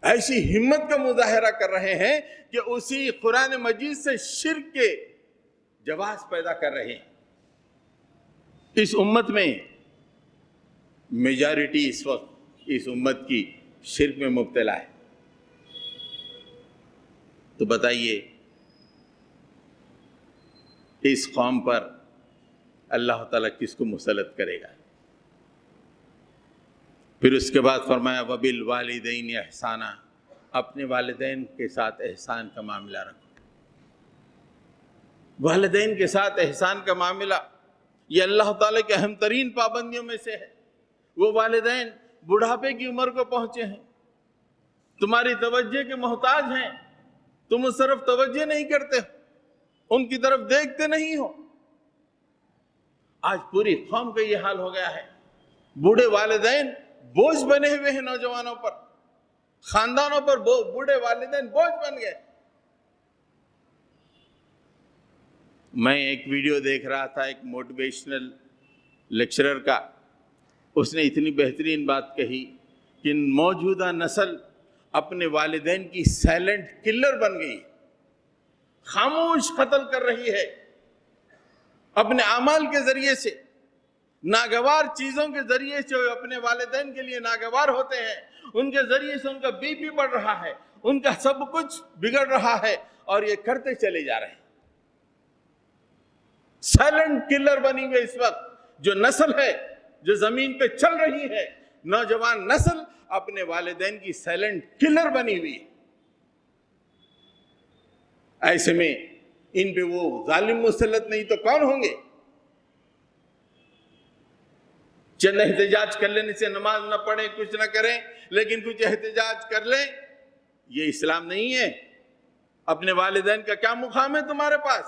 ایسی ہمت کا مظاہرہ کر رہے ہیں کہ اسی قرآن مجید سے شرک کے جواز پیدا کر رہے ہیں۔ اس امت میں میجارٹی اس وقت اس امت کی شرک میں مبتلا ہے۔ تو بتائیے اس قوم پر اللہ تعالیٰ کس کو مسلط کرے گا؟ پھر اس کے بعد فرمایا وَبِالْوَالِدَيْنِ احسانًا، اپنے والدین کے ساتھ احسان کا معاملہ رکھو۔ والدین کے ساتھ احسان کا معاملہ یہ اللہ تعالیٰ کے اہم ترین پابندیوں میں سے ہے۔ وہ والدین بڑھاپے کی عمر کو پہنچے ہیں، تمہاری توجہ کے محتاج ہیں، تم اس طرف توجہ نہیں کرتے ہو، ان کی طرف دیکھتے نہیں ہو۔ آج پوری قوم کا یہ حال ہو گیا ہے، بوڑھے والدین بوجھ بنے ہوئے ہیں نوجوانوں پر، خاندانوں پر بوڑھے والدین بوجھ بن گئے۔ میں ایک ویڈیو دیکھ رہا تھا ایک موٹیویشنل لیکچرر کا، اس نے اتنی بہترین بات کہی کہ موجودہ نسل اپنے والدین کی سائلنٹ کلر بن گئی، خاموش قتل کر رہی ہے اپنے اعمال کے ذریعے سے، ناگوار چیزوں کے ذریعے سے اپنے والدین کے لیے ناگوار ہوتے ہیں، ان کے ذریعے سے ان کا بی پی بڑھ رہا ہے، ان کا سب کچھ بگڑ رہا ہے، اور یہ کرتے چلے جا رہے ہیں۔ سائلنٹ کلر بنی ہوئی اس وقت جو نسل ہے، جو زمین پہ چل رہی ہے، نوجوان نسل اپنے والدین کی سائلنٹ کلر بنی ہوئی ہے۔ ایسے میں ان پہ وہ ظالم مسلط نہیں تو کون ہوں گے؟ چند احتجاج کر لینے سے نماز نہ پڑھیں، کچھ نہ کریں، لیکن کچھ احتجاج کر لیں، یہ اسلام نہیں ہے۔ اپنے والدین کا کیا مقام ہے تمہارے پاس؟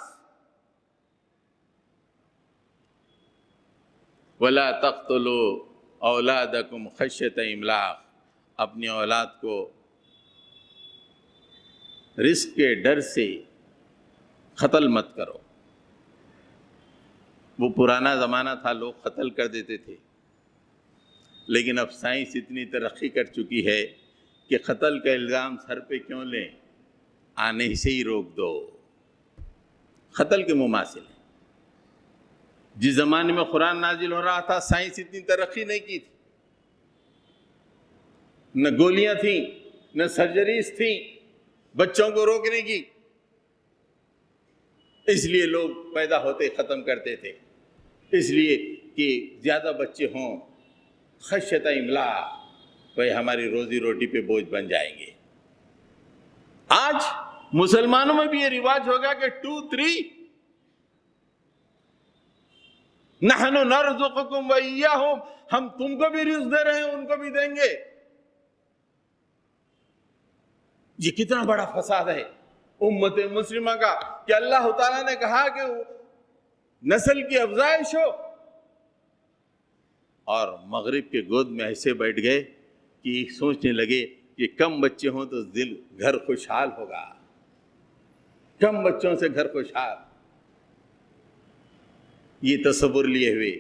وَلَا تَقْتُلُوا أَوْلَادَكُمْ خَشْيَةَ إِمْلَاقٍ، اپنی اولاد کو رزق کے ڈر سے قتل مت کرو۔ وہ پرانا زمانہ تھا، لوگ قتل کر دیتے تھے، لیکن اب سائنس اتنی ترقی کر چکی ہے کہ قتل کا الزام سر پہ کیوں لیں، آنے سے ہی روک دو۔ قتل کے مماثل ہیں۔ جس زمانے میں قرآن نازل ہو رہا تھا سائنس اتنی ترقی نہیں کی تھی، نہ گولیاں تھیں، نہ سرجریز تھیں بچوں کو روکنے کی، اس لیے لوگ پیدا ہوتے ختم کرتے تھے، اس لیے کہ زیادہ بچے ہوں، خشیۃ املاق، وہ ہماری روزی روٹی پہ بوجھ بن جائیں گے۔ آج مسلمانوں میں بھی یہ رواج ہوگا کہ 2-3 نحن نرزقکم وإیاہم، ہم تم کو بھی رزق دے رہے ہیں، ان کو بھی دیں گے۔ یہ کتنا بڑا فساد ہے امت مسلمہ کا کہ اللہ تعالیٰ نے کہا کہ نسل کی افزائش ہو، اور مغرب کے گود میں ایسے بیٹھ گئے کہ سوچنے لگے کہ کم بچے ہوں تو گھر خوشحال ہوگا، کم بچوں سے گھر خوشحال، یہ تصور لیے ہوئے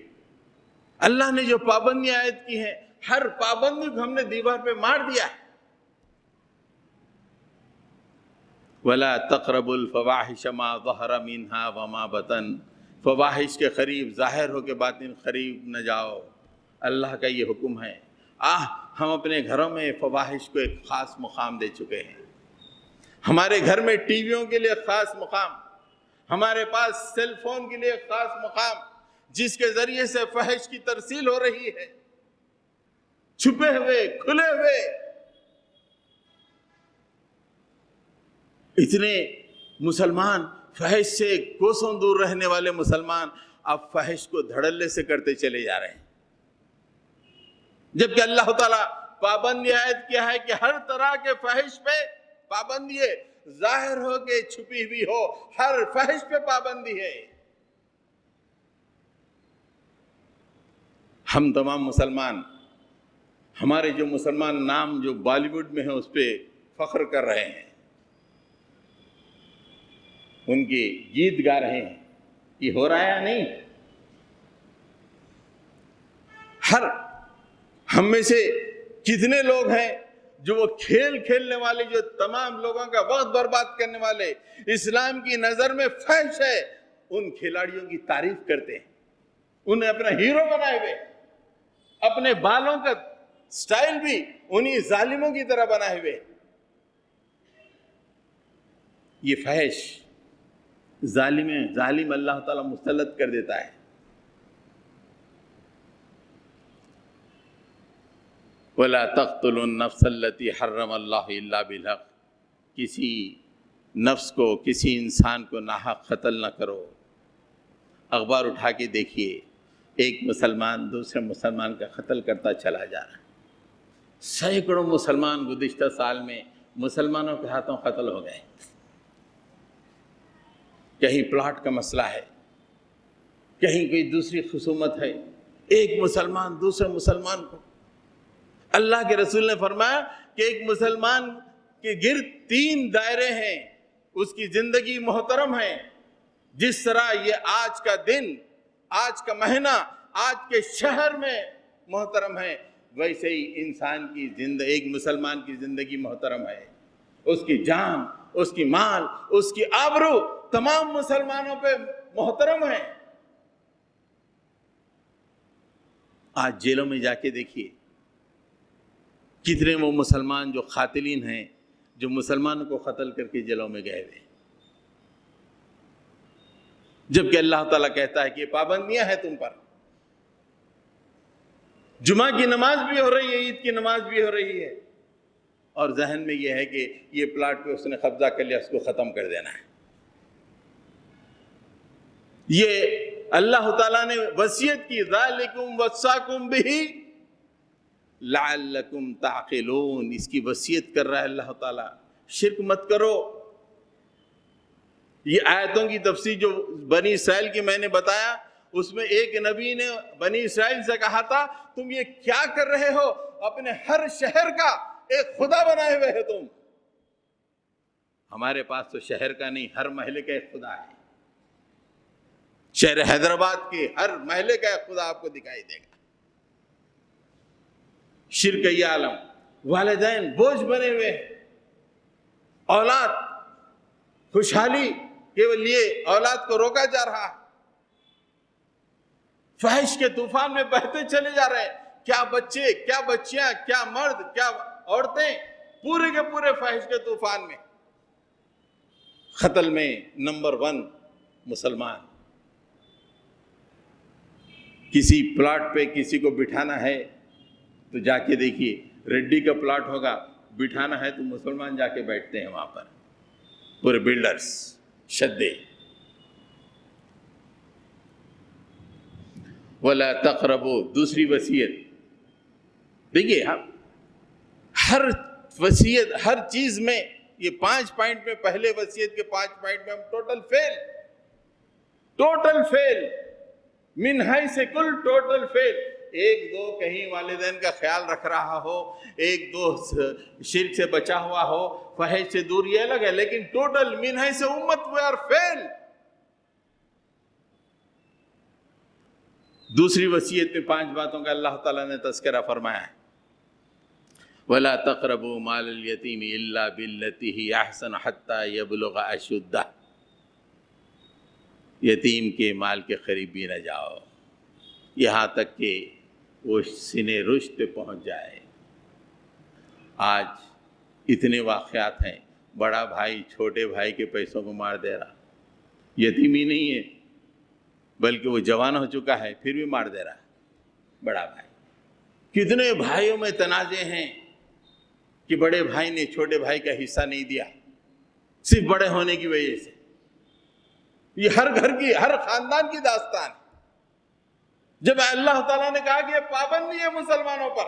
اللہ نے جو پابندیاں عائد کی ہیں، ہر پابندی کو ہم نے دیوار پہ مار دیا ہے۔ وَلَا تَقْرَبُوا الْفَوَاحِشَ مَا ظَهَرَ مِنْهَا وَمَا بَطَنَ، فواحش کے قریب ظاہر ہو کے باطن قریب نہ جاؤ، اللہ کا یہ حکم ہے۔ ہم اپنے گھروں میں فواحش کو ایک خاص مقام دے چکے ہیں، ہمارے گھر میں ٹی ویوں کے لیے خاص مقام، ہمارے پاس سیل فون کے لیے خاص مقام، جس کے ذریعے سے فحش کی ترسیل ہو رہی ہے، چھپے ہوئے کھلے ہوئے۔ اتنے مسلمان فحش سے کوسوں دور رہنے والے مسلمان اب فحش کو دھڑلے سے کرتے چلے جا رہے ہیں، جبکہ اللہ تعالیٰ پابندی عائد کیا ہے کہ ہر طرح کے فحش پہ پابندی ہے، ظاہر ہو کے چھپی ہوئی ہو، ہر فحش پہ پابندی ہے۔ ہم تمام مسلمان، ہمارے جو مسلمان نام جو بالی ووڈ میں ہیں اس پہ فخر کر رہے ہیں، ان کے گیت گا رہے ہیں، یہ ہو رہا ہے یا نہیں؟ ہم میں سے کتنے لوگ ہیں جو وہ کھیل کھیلنے والے، جو تمام لوگوں کا وقت برباد کرنے والے، اسلام کی نظر میں فحش ہے، ان کھلاڑیوں کی تعریف کرتے ہیں، انہیں اپنا ہیرو بنائے ہوئے، اپنے بالوں کا سٹائل بھی انہی ظالموں کی طرح بنائے ہوئے۔ یہ فحش ظالم اللہ تعالیٰ مسلط کر دیتا ہے۔ وَلَا تَقْتُلُوا النَّفْسَ الَّتِي حَرَّمَ اللَّهُ إِلَّا بِالْحَقِّ، کسی نفس کو، کسی انسان کو ناحق قتل نہ کرو۔ اخبار اٹھا کے دیکھیے، ایک مسلمان دوسرے مسلمان کا قتل کرتا چلا جا رہا ہے۔ سینکڑوں مسلمان گزشتہ سال میں مسلمانوں کے ہاتھوں قتل ہو گئے۔ کہیں پلاٹ کا مسئلہ ہے، کہیں کوئی دوسری خصومت ہے، ایک مسلمان دوسرے مسلمان کو، اللہ کے رسول نے فرمایا کہ ایک مسلمان کے گرد 3 دائرے ہیں، اس کی زندگی محترم ہے۔ جس طرح یہ آج کا دن، آج کا مہینہ، آج کے شہر میں محترم ہے، ویسے ہی انسان کی زندگی، ایک مسلمان کی زندگی محترم ہے، اس کی جان، اس کی مال، اس کی آبرو تمام مسلمانوں پہ محترم ہے۔ آج جیلوں میں جا کے دیکھیے کتنے وہ مسلمان جو قاتلین ہیں، جو مسلمانوں کو قتل کر کے جیلوں میں گئے ہوئے، جبکہ اللہ تعالیٰ کہتا ہے کہ یہ پابندیاں ہیں تم پر، جمعہ کی نماز بھی ہو رہی ہے، عید کی نماز بھی ہو رہی ہے، اور ذہن میں یہ ہے کہ یہ پلاٹ پہ اس نے قبضہ کر لیا، اس کو ختم کر دینا ہے۔ یہ اللہ تعالیٰ نے وصیت کی، ذالکم وصاکم بہ لعلکم تعقلون، اس کی وصیت کر رہا ہے اللہ تعالیٰ، شرک مت کرو۔ یہ آیتوں کی تفسیر جو بنی اسرائیل کی میں نے بتایا، اس میں ایک نبی نے بنی اسرائیل سے کہا تھا تم یہ کیا کر رہے ہو، اپنے ہر شہر کا ایک خدا بنائے ہوئے ہے تم۔ ہمارے پاس تو شہر کا نہیں، ہر محلے کا ایک خدا ہے۔ شہر حیدرآباد کے ہر محلے کا ایک خدا آپ کو دکھائی دے گا۔ شرک یہ عالم، والدین بوجھ بنے ہوئے ہیں، اولاد خوشحالی کے لیے اولاد کو روکا جا رہا ہے، فحش کے طوفان میں بہتے چلے جا رہے ہیں، کیا بچے، کیا بچیاں، کیا مرد، کیا عورتیں، پورے کے پورے فحش کے طوفان میں۔ قتل میں نمبر 1 مسلمان۔ کسی پلاٹ پہ کسی کو بٹھانا ہے تو جا کے دیکھیے ریڈی کا پلاٹ ہوگا، بٹھانا ہے تو مسلمان جا کے بیٹھتے ہیں وہاں پر، پورے بلڈرز شدے. وَلَا تَقْرَبُوا، دوسری وصیت. دیکھیے ہر وصیت، ہر چیز میں یہ 5 پوائنٹ میں، پہلے وصیت کے 5 پوائنٹ میں ہم ٹوٹل فیل من حیث کل ٹوٹل فیل. ایک دو کہیں والدین کا خیال رکھ رہا ہو، ایک دو شرک سے بچا ہوا ہو، فحش سے دور، یہ الگ ہے، لیکن ٹوٹل من حیث امت we are fail. دوسری وصیت میں 5 باتوں کا اللہ تعالیٰ نے تذکرہ فرمایا ہے. وَلَا تَقْرَبُوا مَالَ الْيَتِيمِ إِلَّا بِالَّتِي هِيَ أَحْسَنُ حَتَّى يَبْلُغَ أَشُدَّهُ. یتیم کے مال کے قریب بھی نہ جاؤ یہاں تک کہ وہ سن رشد پہ پہنچ جائے. آج اتنے واقعات ہیں، بڑا بھائی چھوٹے بھائی کے پیسوں کو مار دے رہا، یتیم ہی نہیں ہے بلکہ وہ جوان ہو چکا ہے پھر بھی مار دے رہا ہے بڑا بھائی. کتنے بھائیوں میں تنازع ہیں کہ بڑے بھائی نے چھوٹے بھائی کا حصہ نہیں دیا صرف بڑے ہونے کی وجہ سے. یہ ہر گھر کی، ہر خاندان کی داستان. جب اللہ تعالیٰ نے کہا کہ یہ پابندی ہے مسلمانوں پر،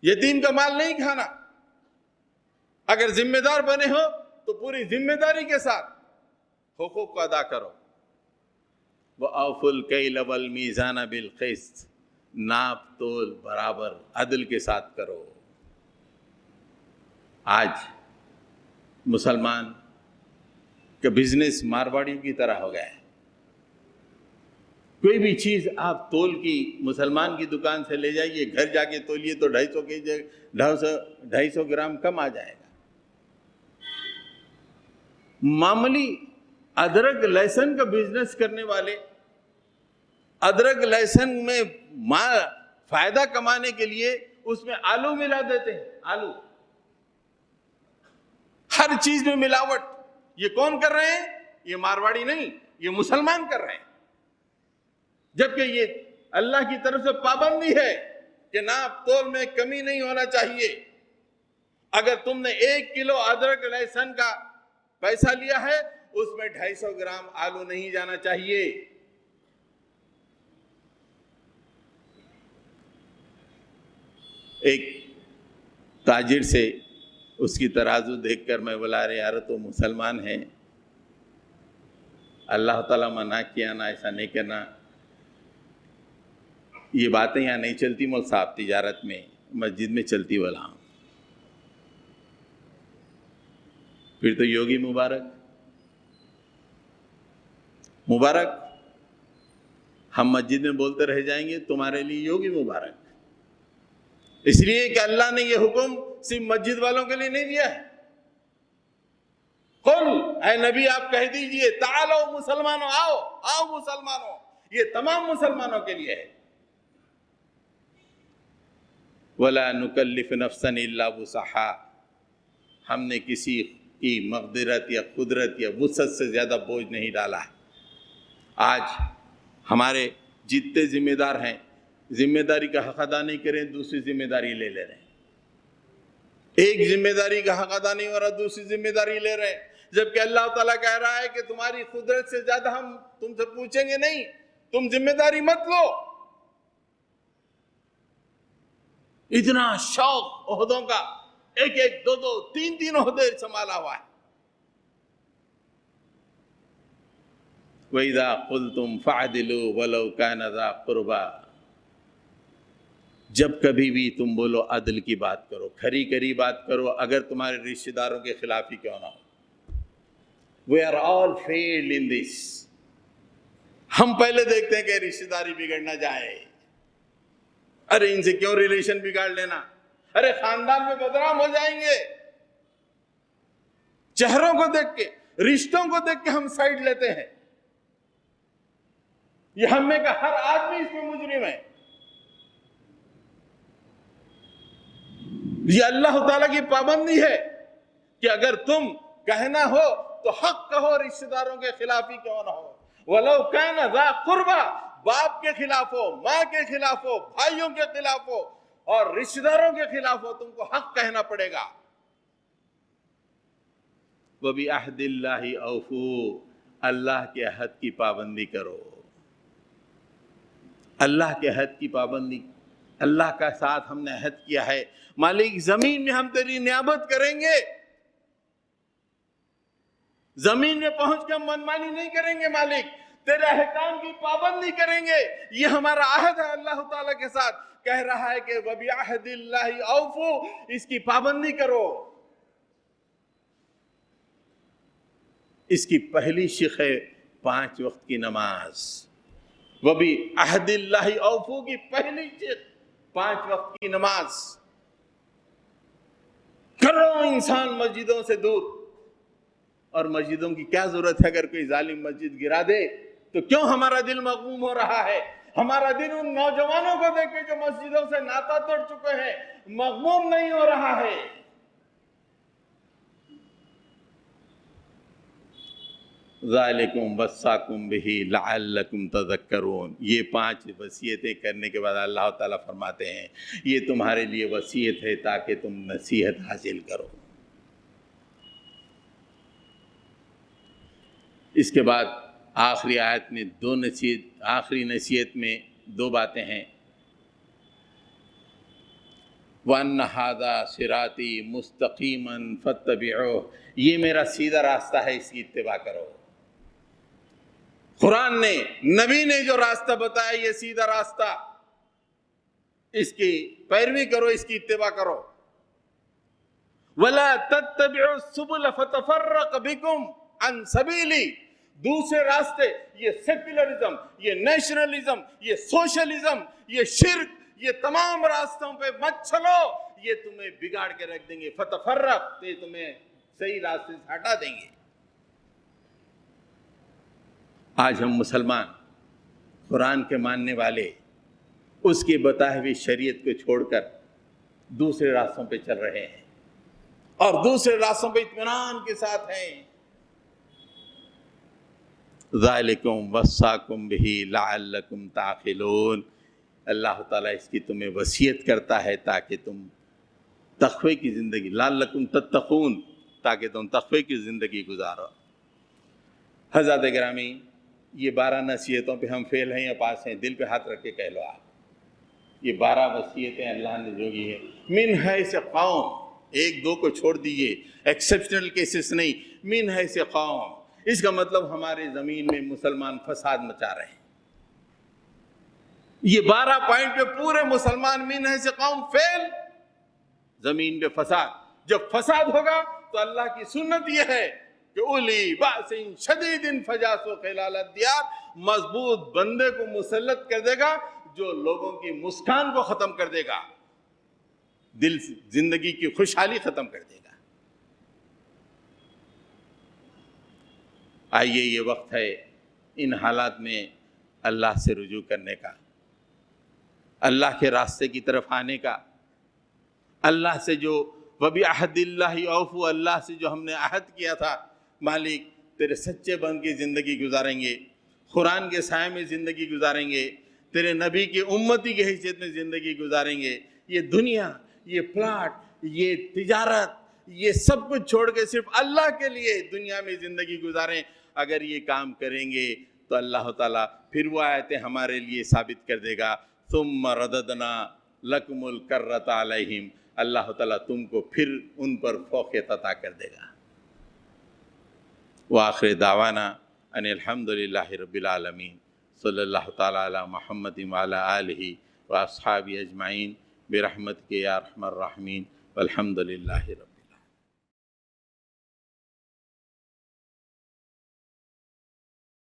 یتیم کا مال نہیں کھانا، اگر ذمہ دار بنے ہو تو پوری ذمہ داری کے ساتھ حقوق کو ادا کرو. وَأَوْفُوا الْكَيْلَ وَالْمِيزَانَ بِالْقِسْطِ، ناپ تول برابر عدل کے ساتھ کرو. آج مسلمان کا بزنس مارواڑیوں کی طرح ہو گیا ہے. کوئی بھی چیز آپ تول کی مسلمان کی دکان سے لے جائیے، گھر جا کے تولیے تو 250 گرام کم آ جائے گا. معمولی ادرک لہسن کا بزنس کرنے والے ادرک لہسن میں فائدہ کمانے کے لیے اس میں آلو ملا دیتے ہیں. آلو، ہر چیز میں ملاوٹ. یہ کون کر رہے ہیں؟ یہ مارواڑی نہیں، یہ مسلمان کر رہے ہیں. جبکہ یہ اللہ کی طرف سے پابندی ہے کہ ناپ تول میں کمی نہیں ہونا چاہیے. اگر تم نے 1 کلو ادرک لہسن کا پیسہ لیا ہے اس میں 250 گرام آلو نہیں جانا چاہیے. ایک تاجر سے اس کی ترازو دیکھ کر میں بولا، رہے یار تو مسلمان ہیں، اللہ تعالیٰ منع کیا نا ایسا نہیں کرنا. یہ باتیں یہاں نہیں چلتی مول صاحب، تجارت میں مسجد میں چلتی والا. پھر تو یوگی مبارک ہم مسجد میں بولتے رہ جائیں گے، تمہارے لیے یوگی مبارک. اس لیے کہ اللہ نے یہ حکم صرف مسجد والوں کے لیے نہیں دیا ہے. قل، اے نبی آپ کہہ دیجئے، تعالو مسلمانوں، آؤ مسلمانوں، یہ تمام مسلمانوں کے لیے ہے. وَلَا نُكَلِّفُ نَفْسًا إِلَّا وُسْعَهَا، ہم نے کسی کی مقدرت یا قدرت یا وسعت سے زیادہ بوجھ نہیں ڈالا ہے. آج ہمارے جتنے ذمہ دار ہیں ذمہ داری کا حق ادا نہیں کریں، دوسری ذمہ داری لے رہے ہیں. ایک ذمہ داری کا حق ادا نہیں ہو رہا، دوسری ذمہ داری لے رہے ہیں. جبکہ اللہ تعالیٰ کہہ رہا ہے کہ تمہاری قدرت سے زیادہ ہم تم سے پوچھیں گے نہیں، تم ذمہ داری مت لو. اتنا شوق عہدوں کا، 1 2 3 عہدے سنبھالا ہوا ہے. وَإِذَا قُلْتُمْ فَعْدِلُوا وَلَوْ كَانَ ذَا قُرْبَى، جب کبھی بھی تم بولو عدل کی بات کرو، کھری بات کرو، اگر تمہارے رشتہ داروں کے خلاف ہی کیوں نہ ہو. We are all failed in this. ہم پہلے دیکھتے ہیں کہ رشتہ داری بگڑ نہ جائے. ارے ان سے کیوں ریلیشن بگاڑ لینا، ارے خاندان میں بدنام ہو جائیں گے. چہروں کو دیکھ کے، رشتوں کو دیکھ کے ہم سائڈ لیتے ہیں. یہ ہم میں کا ہر آدمی اس میں مجرم ہے. یہ اللہ تعالیٰ کی پابندی ہے کہ اگر تم کہنا ہو تو حق کہو، رشتہ داروں کے خلاف ہی کیوں نہ ہو. وَلَوْ كَانَ ذَا قُرْبَى، باپ کے خلاف ہو، ماں کے خلاف ہو، بھائیوں کے خلاف ہو، اور رشتہ داروں کے خلاف ہو تم کو حق کہنا پڑے گا۔ وَبِعَهْدِ اللَّهِ أَوْفُوا، اللہ کے عہد کی پابندی کرو، اللہ کے عہد کی پابندی۔ اللہ کا ساتھ ہم نے عہد کیا ہے، مالک زمین میں ہم تیری نیابت کریں گے، زمین میں پہنچ کے ہم منمانی نہیں کریں گے، مالک تیرے احکام کی پابندی کریں گے، یہ ہمارا عہد ہے۔ اللہ تعالیٰ کے ساتھ کہہ رہا ہے کہ وَبِعَهْدِ اللَّهِ أَوْفُوا، اس کی پابندی کرو۔ اس کی پہلی شق ہے 5 وقت کی نماز۔ وَبِعَهْدِ اللَّهِ أَوْفُوا کی پہلی شق 5 وقت کی نماز۔ کرو انسان مسجدوں سے دور، اور مسجدوں کی کیا ضرورت ہے؟ اگر کوئی ظالم مسجد گرا دے تو کیوں ہمارا دل مغموم ہو رہا ہے؟ ہمارا دل ان نوجوانوں کو دیکھ کے جو مسجدوں سے ناتا توڑ چکے ہیں مغموم نہیں ہو رہا ہے۔ ذالکم وصاکم بہ لعلکم تذکرون، یہ 5 وصیتیں کرنے کے بعد اللہ تعالیٰ فرماتے ہیں یہ تمہارے لیے وصیت ہے تاکہ تم نصیحت حاصل کرو۔ اس کے بعد آخری آیت میں آخری نصیحت میں 2 باتیں ہیں۔ وَأَنَّ هَذَا صِرَاطِي مُسْتَقِيمًا فَاتَّبِعُوهُ، یہ میرا سیدھا راستہ ہے، اس کی اتباع کرو۔ قرآن نے، نبی نے جو راستہ بتایا یہ سیدھا راستہ، اس کی پیروی کرو، اس کی اتباع کرو۔ وَلَا تَتَّبِعُوا السُّبُلَ فَتَفَرَّقَ بِكُمْ عَنْ سَبِيلِي، دوسرے راستے، یہ سیکولرزم، یہ نیشنلزم، یہ سوشلزم، یہ شرک، یہ تمام راستوں پہ مت چلو، یہ تمہیں بگاڑ کے رکھ دیں گے۔ فتفرق، یہ تمہیں صحیح راستے سے ہٹا دیں گے۔ آج ہم مسلمان، قرآن کے ماننے والے، اس کی بتائی ہوئی شریعت کو چھوڑ کر دوسرے راستوں پہ چل رہے ہیں، اور دوسرے راستوں پہ اطمینان کے ساتھ ہیں۔ ذالکم وصاکم بہ لعلکم تعقلون، اللہ تعالیٰ اس کی تمہیں وصیت کرتا ہے تاکہ تم تقوی کی زندگی، لعلکم تتقون، تاکہ تم تقوی کی زندگی گزارو۔ حضرات گرامی، یہ 12 نصیحتوں پہ ہم فیل ہیں یا پاس ہیں؟ دل پہ ہاتھ رکھ کے کہہ لو آپ، یہ 12 وصیتیں اللہ نے جو کی ہے، من حیث قوم، 1-2 کو چھوڑ دیجئے، ایکسیپشنل کیسز نہیں، من حیث قوم، اس کا مطلب ہمارے زمین میں مسلمان فساد مچا رہے ہیں۔ یہ 12 پوائنٹ پہ پورے مسلمان من حیث قوم فیل، زمین پہ فساد۔ جب فساد ہوگا تو اللہ کی سنت یہ ہے کہ اولی بأس شدید فجاسوا خلال الدیار، مضبوط بندے کو مسلط کر دے گا جو لوگوں کی مسکان کو ختم کر دے گا، دل زندگی کی خوشحالی ختم کر دے گا۔ آئیے، یہ وقت ہے ان حالات میں اللہ سے رجوع کرنے کا، اللہ کے راستے کی طرف آنے کا، اللہ سے جو وَبِعَهْدِ اللَّهِ أَوْفُوا، اللہ سے جو ہم نے عہد کیا تھا، مالک تیرے سچے بن کے زندگی گزاریں گے، قرآن کے سائے میں زندگی گزاریں گے، تیرے نبی کی امتی کی حیثیت میں زندگی گزاریں گے۔ یہ دنیا، یہ پلاٹ، یہ تجارت، یہ سب کچھ چھوڑ کے صرف اللہ کے لیے دنیا میں زندگی گزاریں۔ اگر یہ کام کریں گے تو اللہ تعالیٰ پھر وہ آیتیں ہمارے لیے ثابت کر دے گا، ثم رددنا لکم الکرۃ علیہم، اللہ تعالیٰ تم کو پھر ان پر فوقیت عطا کر دے گا۔ وآخر دعوانا ان الحمدللہ رب العالمین، صلی اللہ تعالیٰ علی محمد وعلی آلہ واصحابہ اجمعین برحمتک یا ارحم الراحمین، والحمدللہ رب